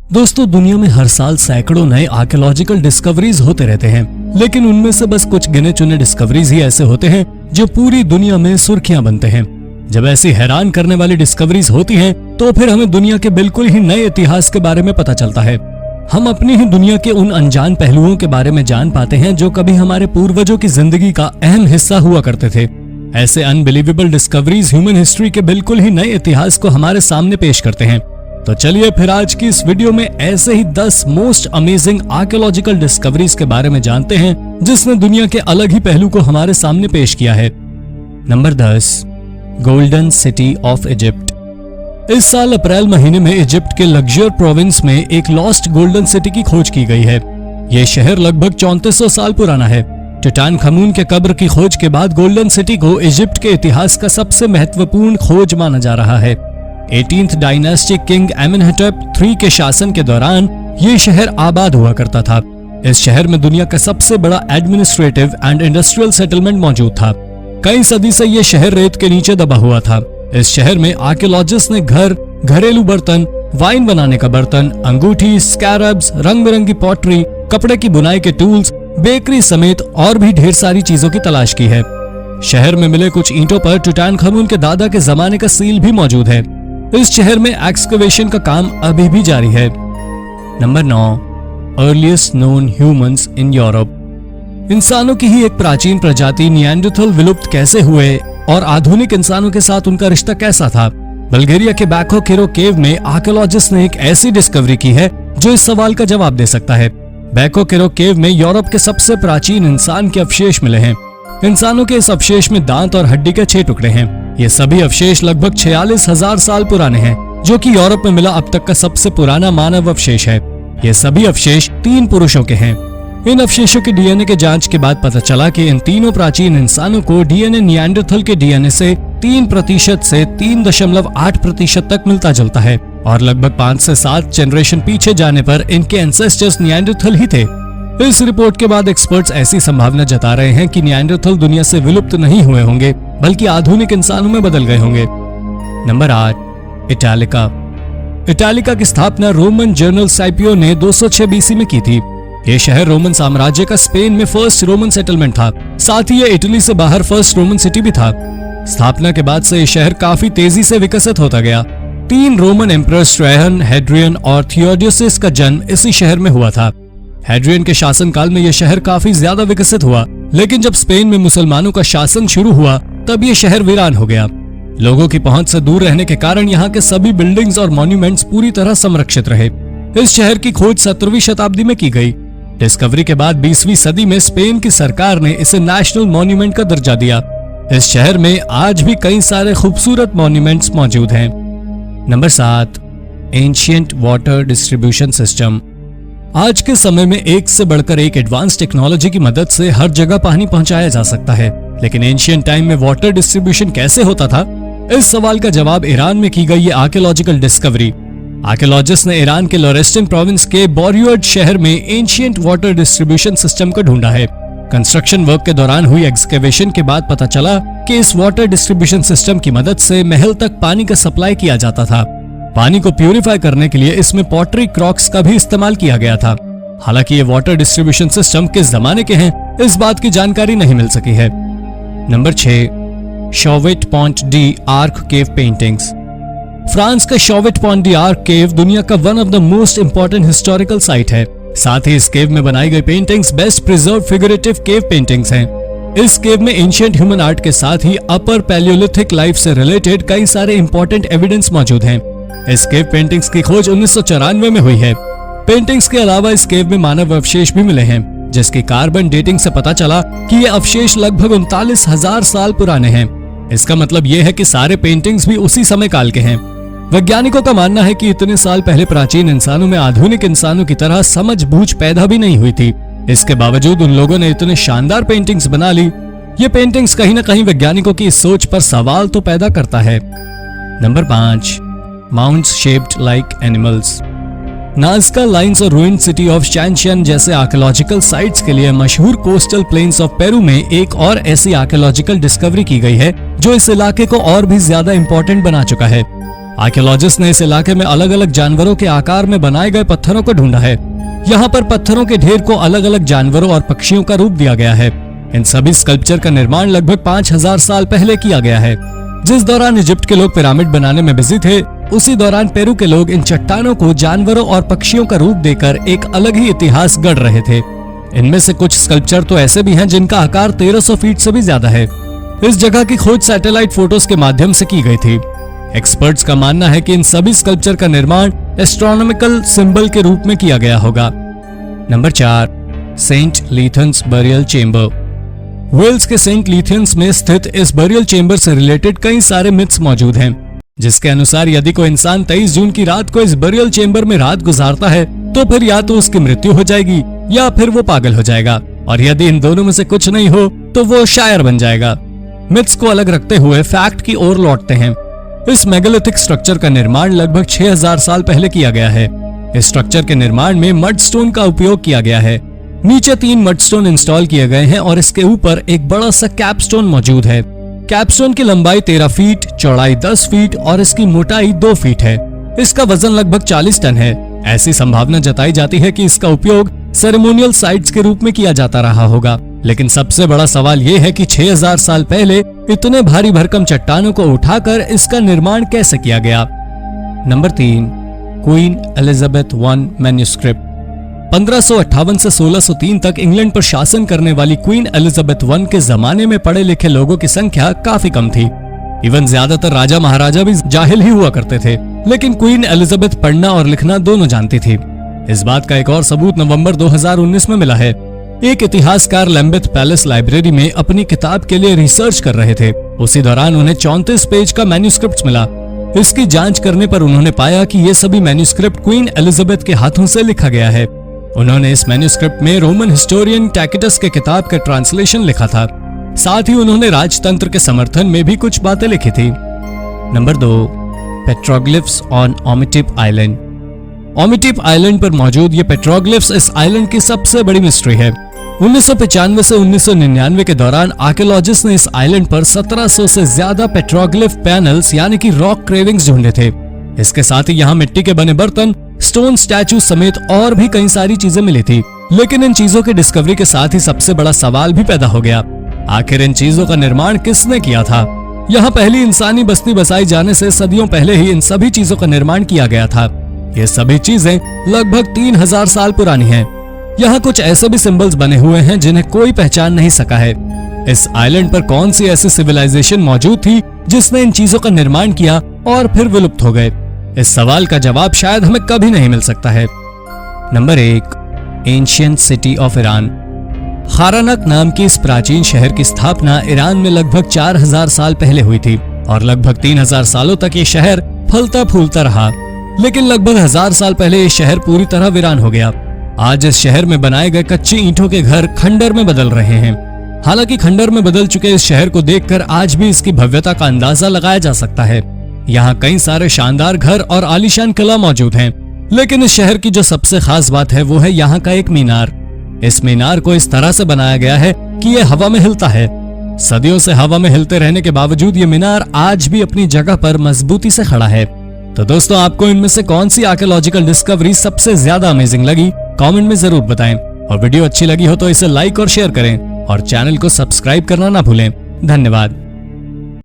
दोस्तों, दुनिया में हर साल सैकड़ों नए आर्कियोलॉजिकल डिस्कवरीज होते रहते हैं, लेकिन उनमें से बस कुछ गिने चुने डिस्कवरीज ही ऐसे होते हैं जो पूरी दुनिया में सुर्खियां बनते हैं। जब ऐसी हैरान करने वाली डिस्कवरीज होती हैं, तो फिर हमें दुनिया के बिल्कुल ही नए इतिहास के बारे में पता चलता है। हम अपनी ही दुनिया के उन अनजान पहलुओं के बारे में जान पाते हैं जो कभी हमारे पूर्वजों की जिंदगी का अहम हिस्सा हुआ करते थे। ऐसे अनबिलीवेबल डिस्कवरीज ह्यूमन हिस्ट्री के बिल्कुल ही नए इतिहास को हमारे सामने पेश करते हैं। तो चलिए फिर आज की इस वीडियो में ऐसे ही 10 मोस्ट अमेजिंग आर्कियोलॉजिकल डिस्कवरीज के बारे में जानते हैं जिसने दुनिया के अलग ही पहलू को हमारे सामने पेश किया है। Number 10, golden city of Egypt. इस साल अप्रैल महीने में इजिप्ट के लग्जर प्रोविंस में एक लॉस्ट गोल्डन सिटी की खोज की गई है। यह शहर लगभग 3400 साल पुराना है। टुटानखामुन के कब्र की खोज के बाद गोल्डन सिटी को इजिप्ट के इतिहास का सबसे महत्वपूर्ण खोज माना जा रहा है। 18th डायनेस्टी किंग एमेनहेटेप III के शासन के दौरान ये शहर आबाद हुआ करता था। इस शहर में दुनिया का सबसे बड़ा एडमिनिस्ट्रेटिव एंड इंडस्ट्रियल सेटलमेंट मौजूद था। कई सदी से ये शहर रेत के नीचे दबा हुआ था। इस शहर में आर्कियोलॉजिस्ट ने घर, घरेलू बर्तन, वाइन बनाने का बर्तन, अंगूठी, स्कैरब्स, रंग बिरंगी पॉटरी, कपड़े की बुनाई के टूल्स, बेकरी समेत और भी ढेर सारी चीजों की तलाश की है। शहर में मिले कुछ ईंटों पर टुटानखामुन के दादा के जमाने का सील भी मौजूद है। इस शहर में एक्सकवेशन का काम अभी भी जारी है। Number 9, earliest known humans in Europe. इंसानों की ही एक प्राचीन प्रजाति निएंडरथल विलुप्त कैसे हुए और आधुनिक इंसानों के साथ उनका रिश्ता कैसा था? बल्गेरिया के बैको केरो केव में आर्कियोलॉजिस्ट ने एक ऐसी डिस्कवरी की है जो इस सवाल का जवाब दे सकता है। बैको केरो केव में यूरोप के सबसे प्राचीन इंसान के अवशेष मिले हैं। इंसानों के इस अवशेष में दांत और हड्डी के 6 टुकड़े हैं। ये सभी अवशेष लगभग 46,000 साल पुराने हैं, जो कि यूरोप में मिला अब तक का सबसे पुराना मानव अवशेष है। ये सभी अवशेष 3 पुरुषों के हैं। इन अवशेषों के डीएनए के जांच के बाद पता चला कि इन तीनों प्राचीन इंसानों को डीएनए निएंडरथल के डीएनए से 3% से 3.8% तक मिलता जुलता है और लगभग 5 से 7 जनरेशन पीछे जाने पर इनके एंसेस्टर्स निएंडरथल ही थे। इस रिपोर्ट के बाद एक्सपर्ट्स ऐसी संभावना जता रहे हैं कि निएंडरथल दुनिया से विलुप्त नहीं हुए होंगे, बल्कि आधुनिक इंसानों में बदल गए होंगे। नंबर 8, इटालिका। इटालिका की स्थापना रोमन जनरल साइपियो ने 206 BC में की थी। ये शहर रोमन साम्राज्य का स्पेन में फर्स्ट रोमन सेटलमेंट था। साथ ही ये इटली से बाहर फर्स्ट रोमन सिटी भी था। स्थापना के बाद से ये शहर काफी तेजी से विकसित होता गया। 3 रोमन एम्परर्स ट्रैजन, हेड्रियन और थियोडोसियस का जन्म इसी शहर में हुआ था। हेड्रियन के शासनकाल में यह शहर काफी ज्यादा विकसित हुआ, लेकिन जब स्पेन में मुसलमानों का शासन शुरू हुआ तब यह शहर वीरान हो गया। लोगों की पहुंच से दूर रहने के कारण यहाँ के सभी बिल्डिंग्स और मॉन्यूमेंट्स पूरी तरह संरक्षित रहे। इस शहर की खोज 17वीं शताब्दी में की गई। डिस्कवरी के बाद 20वीं सदी में स्पेन की सरकार ने इसे नेशनल मॉन्यूमेंट का दर्जा दिया। इस शहर में आज भी कई सारे खूबसूरत मॉन्यूमेंट्स मौजूद हैं। Number 7, ancient water distribution system. आज के समय में एक से बढ़कर एक एडवांस टेक्नोलॉजी की मदद से हर जगह पानी पहुंचाया जा सकता है, लेकिन एंशिएंट टाइम में वाटर डिस्ट्रीब्यूशन कैसे होता था? इस सवाल का जवाब ईरान में की गई ये आर्कियोलॉजिकल डिस्कवरी। आर्कियोलॉजिस्ट ने ईरान के लोरेस्टिन प्रोविंस के बोरियड शहर में एंशिएंट वाटर डिस्ट्रीब्यूशन सिस्टम को ढूंढा है। कंस्ट्रक्शन वर्क के दौरान हुई एक्सकेवेशन के बाद पता चला कि इस वाटर डिस्ट्रीब्यूशन सिस्टम की मदद से महल तक पानी का सप्लाई किया जाता था। पानी को प्यूरिफाई करने के लिए इसमें पॉटरी क्रॉक्स का भी इस्तेमाल किया गया था। हालांकि ये वाटर डिस्ट्रीब्यूशन सिस्टम किस जमाने के हैं, इस बात की जानकारी नहीं मिल सकी है। Number 6, Chauvet Pont d'Arc cave paintings. France का Chauvet Pont d'Arc cave दुनिया का one of the most important historical site है। साथ ही इस केव में बनाई गई paintings best preserve figurative cave paintings हैं। इस केव में एंशिएंट ह्यूमन आर्ट के साथ ही अपर पैलियोलिथिक लाइफ से रिलेटेड कई सारे इंपॉर्टेंट एविडेंस मौजूद हैं। इस केव पेंटिंग्स की खोज 1994 में हुई है। पेंटिंग्स के अलावा इस केव में मानव अवशेष भी मिले हैं, जिसकी कार्बन डेटिंग से पता चला कि ये अवशेष लगभग 39,000 साल पुराने हैं। इसका मतलब ये है कि सारे पेंटिंग्स भी उसी समय काल के हैं। वैज्ञानिकों का मानना है कि इतने साल पहले प्राचीन इंसानों में आधुनिक इंसानों की तरह समझ बूझ पैदा भी नहीं हुई थी। इसके बावजूद उन लोगों ने इतने शानदार पेंटिंग्स बना ली। ये पेंटिंग्स कहीं न कहीं वैज्ञानिकों की इस सोच पर सवाल तो पैदा करता है। Number 5, mounts shaped like animals. Nazca lines और रूइंड सिटी ऑफ शैनशियन जैसे आर्कियोलॉजिकल साइट्स के लिए मशहूर कोस्टल प्लेन्स ऑफ पेरू में एक और ऐसी आर्कियोलॉजिकल डिस्कवरी की गई है जो इस इलाके को और भी ज्यादा इंपॉर्टेंट बना चुका है। आर्कियोलॉजिस्ट ने इस इलाके में अलग अलग जानवरों के आकार में बनाए गए पत्थरों को ढूंढा है। यहाँ पर पत्थरों के ढेर को अलग अलग जानवरों और पक्षियों का रूप दिया गया है। इन सभी स्कल्पचर का निर्माण लगभग 5000 साल पहले किया गया है। जिस दौरान इजिप्ट के लोग पिरामिड बनाने में बिजी थे, उसी दौरान पेरू के लोग इन चट्टानों को जानवरों और पक्षियों का रूप देकर एक अलग ही इतिहास गढ़ रहे थे। इनमें से कुछ स्कल्पचर तो ऐसे भी हैं जिनका आकार 1300 फीट से भी ज्यादा है। इस जगह की खोज सैटेलाइट फोटोज के माध्यम से की गई थी। एक्सपर्ट्स का मानना है कि इन सभी स्कल्पचर का निर्माण एस्ट्रोनॉमिकल सिंबल के रूप में किया गया होगा। Number 4, Saint Lythans burial chamber. Wales के सेंट लीथन्स में स्थित इस बरियल चेंबर से रिलेटेड कई सारे मिथ्स मौजूद हैं, जिसके अनुसार यदि कोई इंसान 23 जून की रात को इस बरियल चेंबर में रात गुजारता है तो फिर या तो उसकी मृत्यु हो जाएगी या फिर वो पागल हो जाएगा, और यदि इन दोनों में से कुछ नहीं हो तो वो शायर बन जाएगा। मिथ्स को अलग रखते हुए फैक्ट की ओर लौटते हैं। इस मेगालिथिक स्ट्रक्चर का निर्माण लगभग 6000 साल पहले किया गया है। इस स्ट्रक्चर के निर्माण में मडस्टोन का उपयोग किया गया है। नीचे 3 मडस्टोन इंस्टॉल किए गए हैं और इसके ऊपर एक बड़ा सा कैपस्टोन मौजूद है। कैपस्टोन की लंबाई 13 फीट, चौड़ाई 10 फीट और इसकी मोटाई 2 फीट है। इसका वजन लगभग 40 टन है। ऐसी संभावना जताई जाती है कि इसका उपयोग सेरेमोनियल साइट्स के रूप में किया जाता रहा होगा। लेकिन सबसे बड़ा सवाल ये है कि 6000 साल पहले इतने भारी भरकम चट्टानों को उठाकर इसका निर्माण कैसे किया गया। Number 3, queen Elizabeth I manuscript. 1558 से 1603 तक इंग्लैंड पर शासन करने वाली क्वीन एलिजाबेथ I के जमाने में पढ़े लिखे लोगों की संख्या काफी कम थी। इवन ज्यादातर राजा महाराजा भी जाहिल ही हुआ करते थे, लेकिन क्वीन एलिजाबेथ पढ़ना और लिखना दोनों जानती थी। इस बात का एक और सबूत नवंबर 2019 में मिला है। एक इतिहासकार लैम्बेथ पैलेस लाइब्रेरी में अपनी किताब के लिए रिसर्च कर रहे थे। उसी दौरान उन्हें 34 पेज का मैन्युस्क्रिप्ट मिला। इसकी जांच करने पर उन्होंने पाया कि ये सभी मैन्युस्क्रिप्ट क्वीन एलिजाबेथ के हाथों से लिखा गया है। उन्होंने इस मैन्युस्क्रिप्ट में रोमन हिस्टोरियन टैकिटस के किताब का ट्रांसलेशन लिखा था। साथ ही उन्होंने राजतंत्र के समर्थन में भी कुछ बातें लिखी थी। Number 2, petroglyphs on Ometepe island. Ometepe island पर मौजूद ये पेट्रोग्लिफ्स इस आइलैंड की सबसे बड़ी मिस्ट्री है। 1995 से 1999 के दौरान आर्कियोलॉजिस्ट ने इस आइलैंड पर 1700 से ज्यादा पेट्रोग्लिफ पैनल्स यानी कि रॉक क्रेविंग्स ढूंढे थे। इसके साथ ही यहाँ मिट्टी के बने बर्तन, स्टोन स्टैचू समेत और भी कई सारी चीजें मिली थी। लेकिन इन चीजों की डिस्कवरी के साथ ही सबसे बड़ा सवाल भी पैदा हो गया, आखिर इन चीजों का निर्माण किसने किया था। यहाँ पहली इंसानी बस्ती बसाई जाने से सदियों पहले ही इन सभी चीजों का निर्माण किया गया था। ये सभी चीजें लगभग 3000 साल पुरानी हैं। यहाँ कुछ ऐसे भी सिंबल्स बने हुए हैं जिन्हें कोई पहचान नहीं सका है। इस आइलैंड पर कौन सी ऐसी सिविलाइजेशन मौजूद थी जिसने इन चीजों का निर्माण किया और फिर विलुप्त हो गए? इस सवाल का जवाब शायद हमें कभी नहीं मिल सकता है। Number 1, ancient city of Iran. Kharanaq नाम की इस प्राचीन शहर की स्थापना ईरान में लगभग 4000 साल पहले हुई थी और लगभग 3000 सालों तक ये शहर फलता फूलता रहा। लेकिन लगभग 1000 साल पहले ये शहर पूरी तरह वीरान हो गया। आज इस शहर में बनाए गए कच्ची ईंटों के घर खंडर में बदल रहे हैं। हालांकि खंडर में बदल चुके इस शहर को देखकर आज भी इसकी भव्यता का अंदाजा लगाया जा सकता है। यहाँ कई सारे शानदार घर और आलीशान किला मौजूद हैं। लेकिन इस शहर की जो सबसे खास बात है वो है यहाँ का एक मीनार। इस मीनार को इस तरह से बनाया गया है कि ये हवा में हिलता है। सदियों से हवा में हिलते रहने के बावजूद ये मीनार आज भी अपनी जगह पर मजबूती से खड़ा है। तो दोस्तों, आपको इनमें से कौन सी आर्कियोलॉजिकल डिस्कवरी सबसे ज्यादा अमेजिंग लगी, कमेंट में जरूर बताएं। और वीडियो अच्छी लगी हो तो इसे लाइक और शेयर करें और चैनल को सब्सक्राइब करना ना भूलें। धन्यवाद।